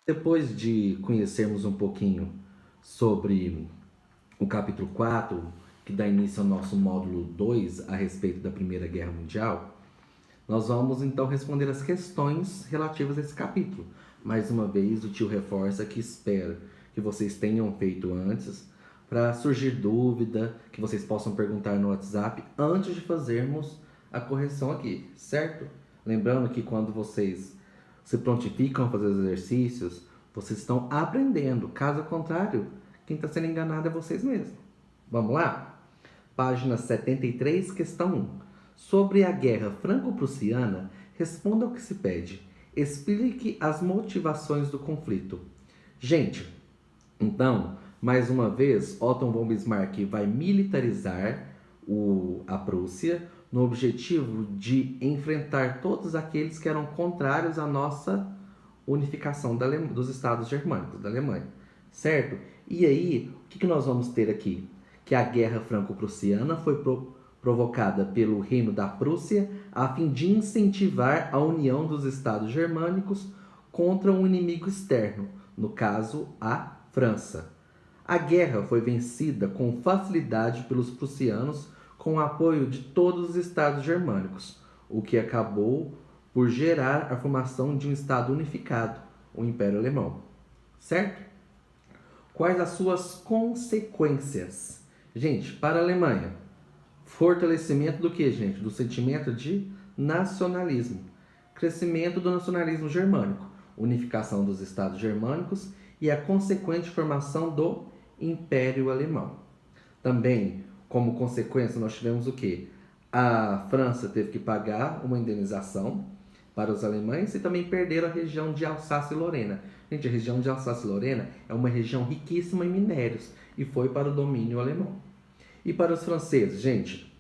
Depois de conhecermos um pouquinho sobre o capítulo 4, que dá início ao nosso módulo 2 a respeito da Primeira Guerra Mundial, nós vamos então responder as questões relativas a esse capítulo. Mais uma vez, o tio reforça que espera que vocês tenham feito antes, para surgir dúvida, que vocês possam perguntar no WhatsApp antes de fazermos a correção aqui, certo? Lembrando que quando vocês se prontificam a fazer os exercícios, vocês estão aprendendo. Caso contrário, quem está sendo enganado é vocês mesmos. Vamos lá? Página 73, questão 1. Sobre a Guerra Franco-Prussiana, responda ao que se pede. Explique as motivações do conflito. Gente, então, mais uma vez, Otto von Bismarck vai militarizar a Prússia no objetivo de enfrentar todos aqueles que eram contrários à nossa unificação dos Estados Germânicos, da Alemanha, certo? E aí, o que nós vamos ter aqui? Que a Guerra Franco-Prussiana foi provocada pelo Reino da Prússia a fim de incentivar a união dos Estados Germânicos contra um inimigo externo, no caso, a França. A guerra foi vencida com facilidade pelos prussianos com o apoio de todos os estados germânicos, o que acabou por gerar a formação de um estado unificado, o Império Alemão. Certo? Quais as suas consequências? Gente, para a Alemanha, fortalecimento do que, gente? Do sentimento de nacionalismo. Crescimento do nacionalismo germânico, unificação dos estados germânicos e a consequente formação do Império Alemão. Também, como consequência, nós tivemos o quê? A França teve que pagar uma indenização para os alemães e também perderam a região de Alsácia e Lorena. Gente, a região de Alsácia e Lorena é uma região riquíssima em minérios e foi para o domínio alemão. E para os franceses, gente,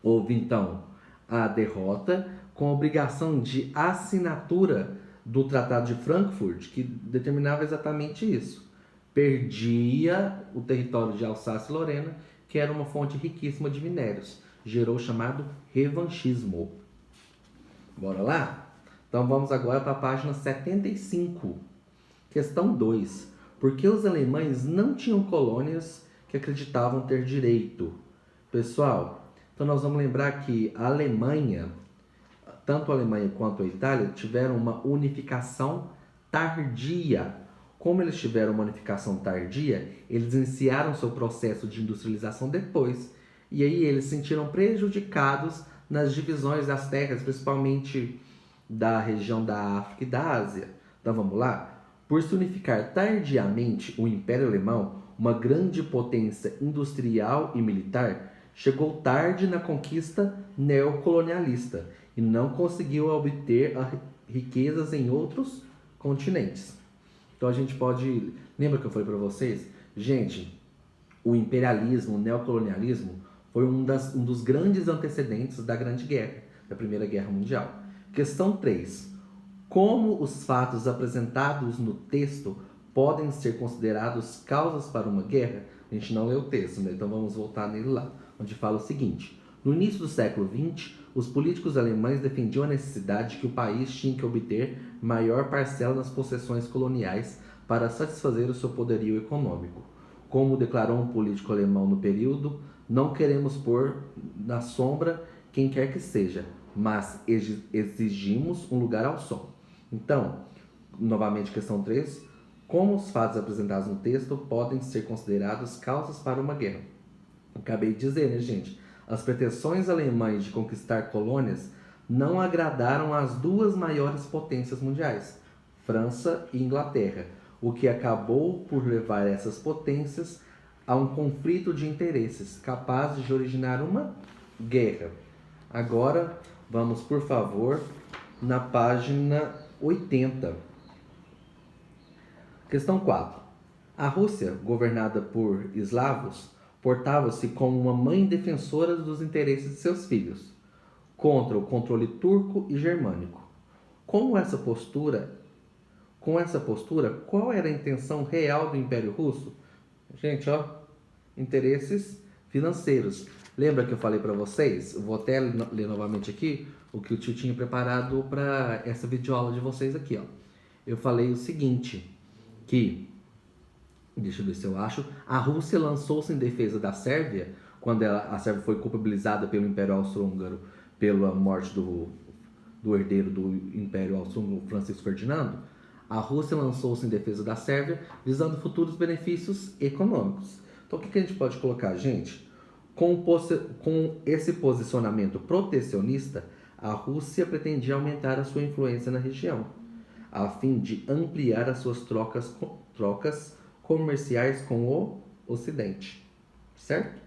houve então a derrota com a obrigação de assinatura do Tratado de Frankfurt, que determinava exatamente isso. Perdia o território de Alsácia e Lorena, que era uma fonte riquíssima de minérios. Gerou o chamado revanchismo. Bora lá? Então vamos agora para a página 75. Questão 2. Por que os alemães não tinham colônias que acreditavam ter direito? Pessoal, então nós vamos lembrar que a Alemanha, tanto a Alemanha quanto a Itália, tiveram uma unificação tardia. Como eles tiveram uma unificação tardia, eles iniciaram seu processo de industrialização depois. E aí eles se sentiram prejudicados nas divisões das terras, principalmente da região da África e da Ásia. Então vamos lá? Por se unificar tardiamente, o Império Alemão, uma grande potência industrial e militar, chegou tarde na conquista neocolonialista e não conseguiu obter riquezas em outros continentes. Então a gente pode... Lembra que eu falei para vocês? Gente, o imperialismo, o neocolonialismo foi um dos grandes antecedentes da Grande Guerra, da Primeira Guerra Mundial. Questão 3. Como os fatos apresentados no texto podem ser considerados causas para uma guerra? A gente não leu o texto, né? Então vamos voltar nele lá, onde fala o seguinte. No início do século XX, os políticos alemães defendiam a necessidade de que o país tinha que obter maior parcela nas possessões coloniais para satisfazer o seu poderio econômico. Como declarou um político alemão no período, não queremos pôr na sombra quem quer que seja, mas exigimos um lugar ao sol. Então, novamente questão 3, como os fatos apresentados no texto podem ser considerados causas para uma guerra? Acabei de dizer, né, gente? As pretensões alemãs de conquistar colônias não agradaram às duas maiores potências mundiais, França e Inglaterra, o que acabou por levar essas potências a um conflito de interesses capaz de originar uma guerra. Agora, vamos, por favor, na página 80. Questão 4. A Rússia, governada por eslavos, portava-se como uma mãe defensora dos interesses de seus filhos, contra o controle turco e germânico. Com essa postura, qual era a intenção real do Império Russo? Gente, ó, interesses financeiros. Lembra que eu falei para vocês? Eu vou até ler novamente aqui o que o tio tinha preparado para essa videoaula de vocês aqui, ó. eu falei o seguinte, que, deixa eu ver se eu acho, a Rússia lançou-se em defesa da Sérvia, quando a Sérvia foi culpabilizada pelo Império Austro-Húngaro pela morte do herdeiro do Império Austro-Húngaro, Francisco Ferdinando. A Rússia lançou-se em defesa da Sérvia, visando futuros benefícios econômicos. Então, o que a gente pode colocar, gente? Com esse posicionamento protecionista, a Rússia pretendia aumentar a sua influência na região, a fim de ampliar as suas trocas comerciais com o Ocidente. Certo?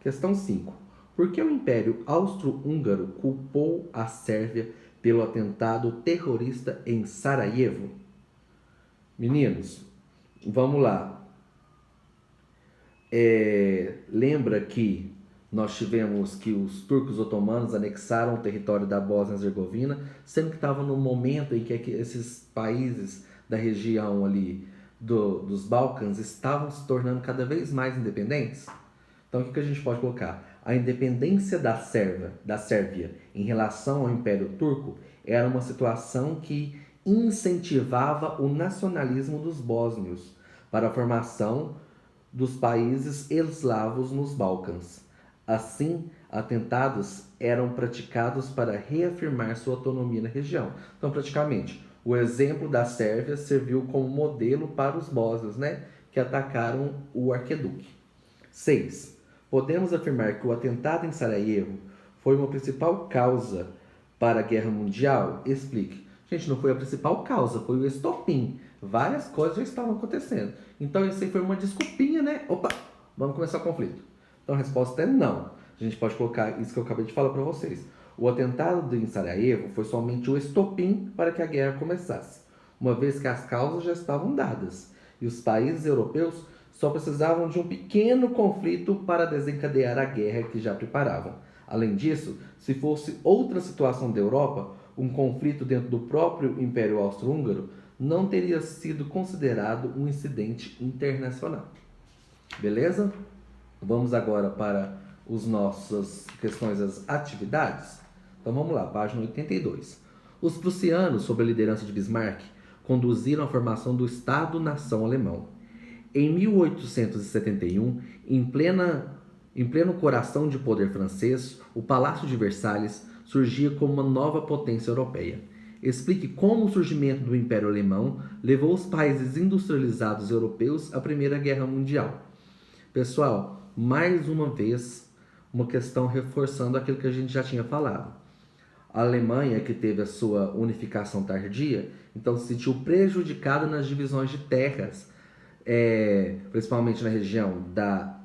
Questão 5. Por que o Império Austro-Húngaro culpou a Sérvia pelo atentado terrorista em Sarajevo? Meninos, vamos lá. Lembra que nós tivemos que os turcos otomanos anexaram o território da Bósnia-Herzegovina, sendo que estava no momento em que esses países da região ali dos Balcãs estavam se tornando cada vez mais independentes? Então, o que a gente pode colocar? A independência da Sérvia em relação ao Império Turco era uma situação que incentivava o nacionalismo dos bósnios para a formação dos países eslavos nos Balcãs. Assim, atentados eram praticados para reafirmar sua autonomia na região. Então, praticamente, o exemplo da Sérvia serviu como modelo para os bósnios, né, que atacaram o arquiduque. 6. Podemos afirmar que o atentado em Sarajevo foi uma principal causa para a Guerra Mundial? Explique. Gente, não foi a principal causa, foi o estopim. Várias coisas já estavam acontecendo. Então, isso aí foi uma desculpinha, né? Opa, vamos começar o conflito. Então, a resposta é não. A gente pode colocar isso que eu acabei de falar para vocês. O atentado em Sarajevo foi somente o estopim para que a guerra começasse, uma vez que as causas já estavam dadas e os países europeus só precisavam de um pequeno conflito para desencadear a guerra que já preparavam. Além disso, se fosse outra situação da Europa, um conflito dentro do próprio Império Austro-Húngaro, não teria sido considerado um incidente internacional. Beleza? Vamos agora para as nossas questões das atividades. Então vamos lá, página 82. Os prussianos, sob a liderança de Bismarck, conduziram a formação do Estado-nação alemão. Em 1871, em pleno coração de poder francês, o Palácio de Versalhes surgia como uma nova potência europeia. Explique como o surgimento do Império Alemão levou os países industrializados europeus à Primeira Guerra Mundial. Pessoal, mais uma vez, uma questão reforçando aquilo que a gente já tinha falado. A Alemanha, que teve a sua unificação tardia, então se sentiu prejudicada nas divisões de terras, principalmente na região da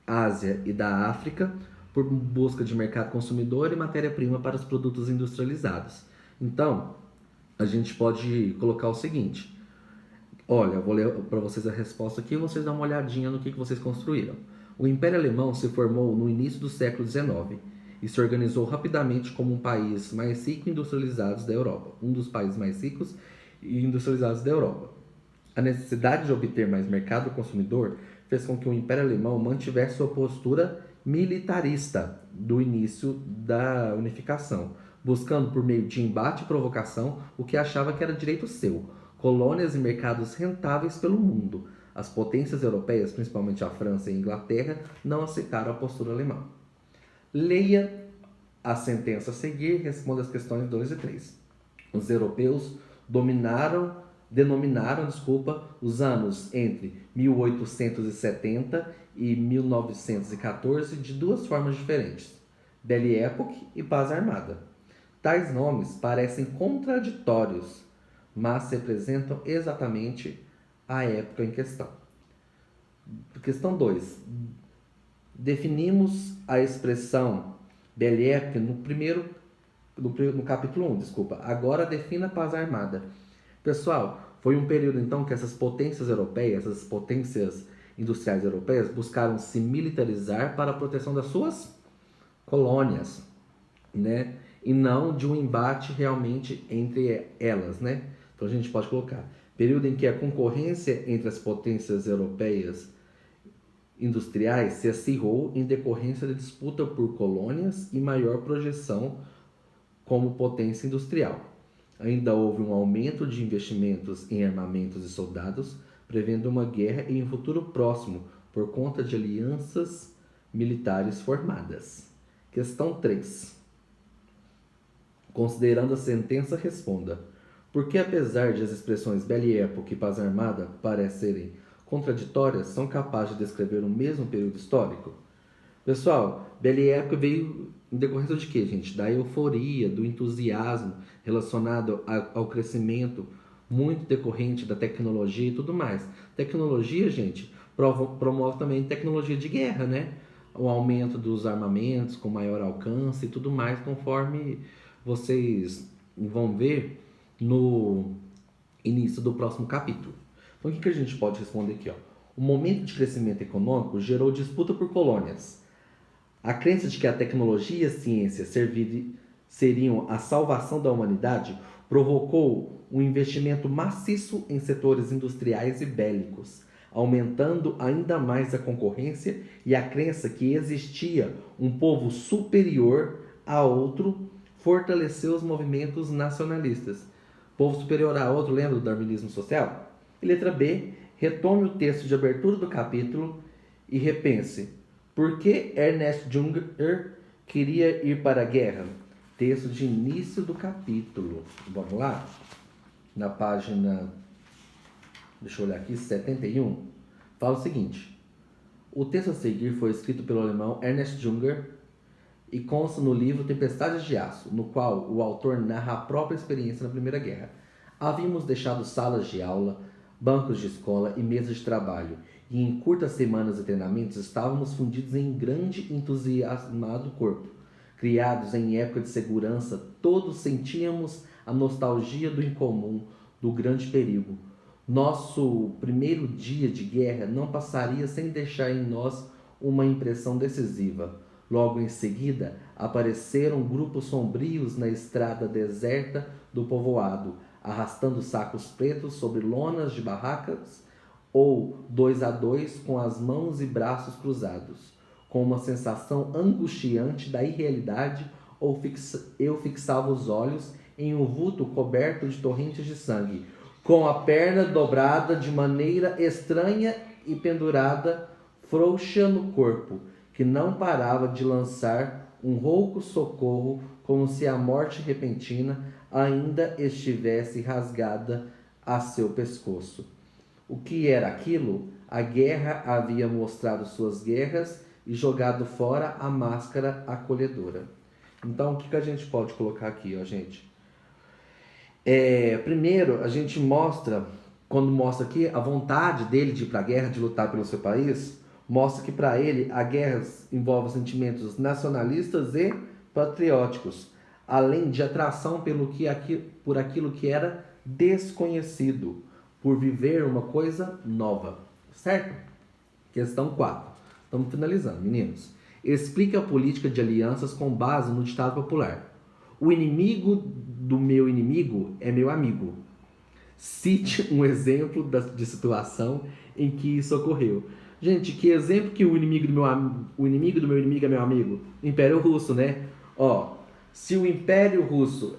Ásia e da África, por busca de mercado consumidor e matéria-prima para os produtos industrializados. Então, a gente pode colocar o seguinte. Olha, eu vou ler para vocês a resposta aqui e vocês dão uma olhadinha no que vocês construíram. O Império Alemão se formou no início do século XIX e se organizou rapidamente como um país mais rico e industrializado da Europa. Um dos países mais ricos e industrializados da Europa. A necessidade de obter mais mercado consumidor fez com que o Império Alemão mantivesse sua postura militarista do início da unificação, buscando por meio de embate e provocação o que achava que era direito seu, colônias e mercados rentáveis pelo mundo. As potências europeias, principalmente a França e a Inglaterra, não aceitaram a postura alemã. Leia a sentença a seguir e responda as questões 2 e 3. Os europeus denominaram os anos entre 1870 e 1914 de duas formas diferentes: Belle Époque e Paz Armada. Tais nomes parecem contraditórios, mas representam exatamente a época em questão. Questão 2. Definimos a expressão Belle Époque no capítulo 1, Agora defina a Paz Armada. Pessoal, foi um período então que essas potências europeias, essas potências industriais europeias, buscaram se militarizar para a proteção das suas colônias, né? E não de um embate realmente entre elas, né? Então a gente pode colocar período em que a concorrência entre as potências europeias industriais se acirrou em decorrência da disputa por colônias e maior projeção como potência industrial. Ainda houve um aumento de investimentos em armamentos e soldados, prevendo uma guerra em um futuro próximo por conta de alianças militares formadas. Questão 3. Considerando a sentença, responda: por que, apesar de as expressões belle époque e paz armada parecerem contraditórias, são capazes de descrever o mesmo período histórico? Pessoal, belle époque veio em decorrência de quê, gente? Da euforia, do entusiasmo relacionado ao crescimento muito decorrente da tecnologia e tudo mais. Tecnologia, gente, promove também tecnologia de guerra, né? O aumento dos armamentos com maior alcance e tudo mais, conforme vocês vão ver no início do próximo capítulo. Então, o que a gente pode responder aqui? Ó? O momento de crescimento econômico gerou disputa por colônias. A crença de que a tecnologia e a ciência seriam a salvação da humanidade provocou um investimento maciço em setores industriais e bélicos, aumentando ainda mais a concorrência e a crença que existia um povo superior a outro fortaleceu os movimentos nacionalistas. Povo superior a outro, lembra do darwinismo social? E letra B, retome o texto de abertura do capítulo e repense: por que Ernest Junger queria ir para a guerra? Texto de início do capítulo. Vamos lá? Na página, deixa eu olhar aqui, 71, fala o seguinte: o texto a seguir foi escrito pelo alemão Ernest Junger e consta no livro Tempestades de Aço, no qual o autor narra a própria experiência na Primeira Guerra. Havíamos deixado salas de aula, bancos de escola e mesas de trabalho, e em curtas semanas de treinamentos estávamos fundidos em grande e entusiasmado corpo. Criados em época de segurança, todos sentíamos a nostalgia do incomum, do grande perigo. Nosso primeiro dia de guerra não passaria sem deixar em nós uma impressão decisiva. Logo em seguida, apareceram grupos sombrios na estrada deserta do povoado, arrastando sacos pretos sobre lonas de barracas ou 2 a 2 com as mãos e braços cruzados. Com uma sensação angustiante da irrealidade, eu fixava os olhos em um vulto coberto de torrentes de sangue, com a perna dobrada de maneira estranha e pendurada frouxa no corpo, que não parava de lançar um rouco socorro, como se a morte repentina ainda estivesse rasgada a seu pescoço. O que era aquilo? A guerra havia mostrado suas guerras e jogado fora a máscara acolhedora. Então, o que a gente pode colocar aqui, ó, gente? Primeiro, a gente mostra, quando mostra aqui a vontade dele de ir para a guerra, de lutar pelo seu país, mostra que para ele a guerra envolve sentimentos nacionalistas e patrióticos, além de atração por aquilo que era desconhecido, por viver uma coisa nova, certo? Questão 4. Estamos finalizando, meninos. Explica a política de alianças com base no ditado popular: o inimigo do meu inimigo é meu amigo. Cite um exemplo de situação em que isso ocorreu. Gente, que exemplo que o inimigo do meu inimigo é meu amigo? O Império Russo, né? Ó, se o Império Russo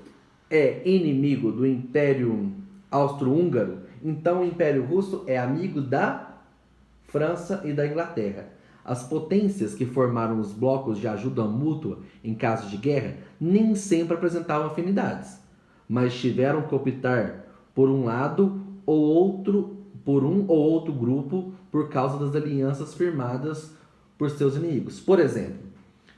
é inimigo do Império Austro-Húngaro, então o Império Russo é amigo da França e da Inglaterra. As potências que formaram os blocos de ajuda mútua em caso de guerra nem sempre apresentavam afinidades, mas tiveram que optar por um lado ou outro, por um ou outro grupo, por causa das alianças firmadas por seus inimigos. Por exemplo,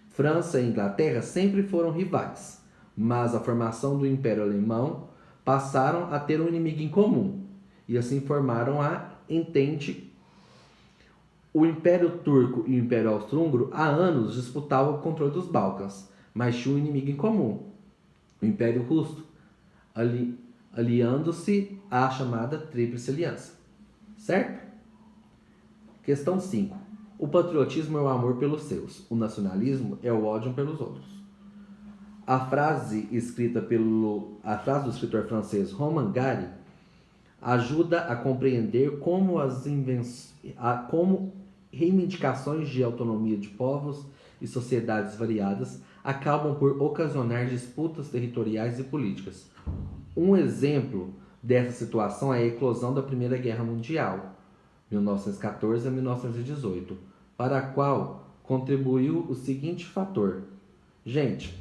França e Inglaterra sempre foram rivais, mas a formação do Império Alemão passaram a ter um inimigo em comum, e assim formaram a Entente. O Império Turco e o Império Austro-Húngaro há anos disputavam o controle dos Balcãs, mas tinham um inimigo em comum, o Império Russo, aliando-se à chamada Tríplice Aliança. Certo? Questão 5. O patriotismo é o amor pelos seus, o nacionalismo é o ódio pelos outros. A frase do escritor francês Romain Gary ajuda a compreender como reivindicações de autonomia de povos e sociedades variadas acabam por ocasionar disputas territoriais e políticas. Um exemplo dessa situação é a eclosão da Primeira Guerra Mundial, 1914 a 1918, para a qual contribuiu o seguinte fator. Gente,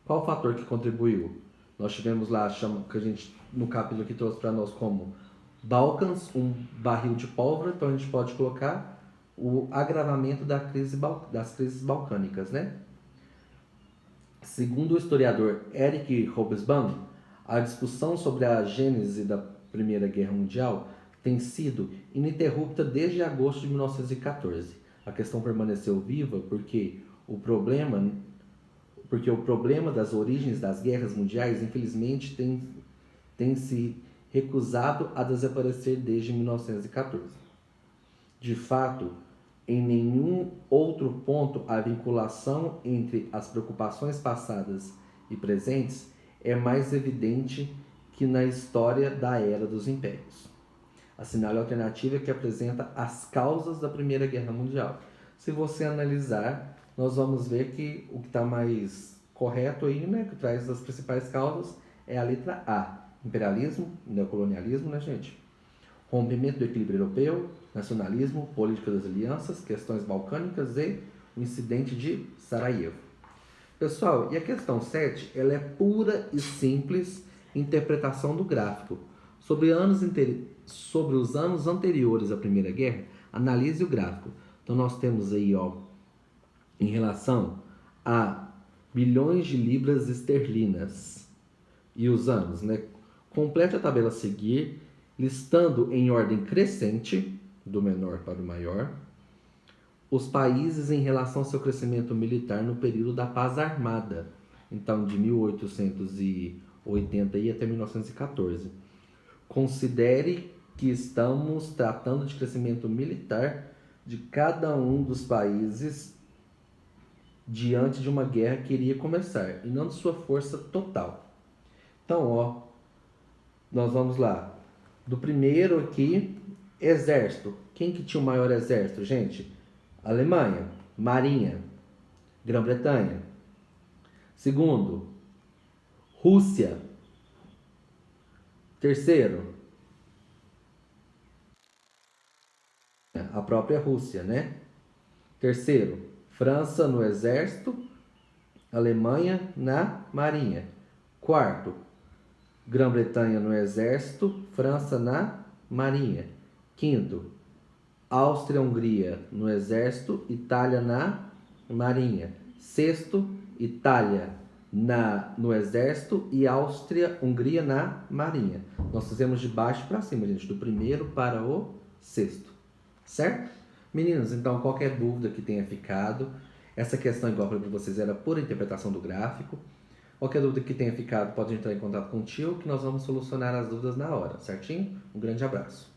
qual o fator que contribuiu? Nós tivemos lá, que a gente no capítulo que trouxe para nós como Balkans, um barril de pólvora, então a gente pode colocar o agravamento das crises balcânicas, né? Segundo o historiador Eric Hobsbawm, a discussão sobre a gênese da Primeira Guerra Mundial tem sido ininterrupta desde agosto de 1914. A questão permaneceu viva porque o problema das origens das guerras mundiais, infelizmente, tem se recusado a desaparecer desde 1914. De fato, em nenhum outro ponto a vinculação entre as preocupações passadas e presentes é mais evidente que na história da Era dos Impérios. Assinale a alternativa que apresenta as causas da Primeira Guerra Mundial. Se você analisar, nós vamos ver que o que está mais correto aí, né, que traz as principais causas, é a letra A. Imperialismo, neocolonialismo, né, gente? Rompimento do equilíbrio europeu, nacionalismo, política das alianças, questões balcânicas e o incidente de Sarajevo. Pessoal, e a questão 7, ela é pura e simples interpretação do gráfico. Sobre os anos anteriores à Primeira Guerra, analise o gráfico. Então nós temos aí, ó, em relação a bilhões de libras esterlinas e os anos, né? Complete a tabela a seguir, listando em ordem crescente, do menor para o maior, os países em relação ao seu crescimento militar no período da Paz Armada, então de 1880 até 1914. Considere que estamos tratando de crescimento militar de cada um dos países diante de uma guerra que iria começar, e não de sua força total. Então, ó, nós vamos lá. Do primeiro aqui, exército. Quem que tinha o maior exército, gente? Alemanha, Marinha, Grã-Bretanha. Segundo, Rússia. Terceiro, a própria Rússia, né? Terceiro, França no exército, Alemanha na marinha. Quarto, Grã-Bretanha no exército, França na marinha. Quinto, Áustria-Hungria no exército, Itália na marinha. Sexto, Itália no exército e Áustria-Hungria na marinha. Nós fizemos de baixo para cima, gente, do primeiro para o sexto. Certo? Meninos, então qualquer dúvida que tenha ficado, essa questão, igual eu falei para vocês, era pura interpretação do gráfico. Qualquer dúvida que tenha ficado, pode entrar em contato com o tio, que nós vamos solucionar as dúvidas na hora, certinho? Um grande abraço.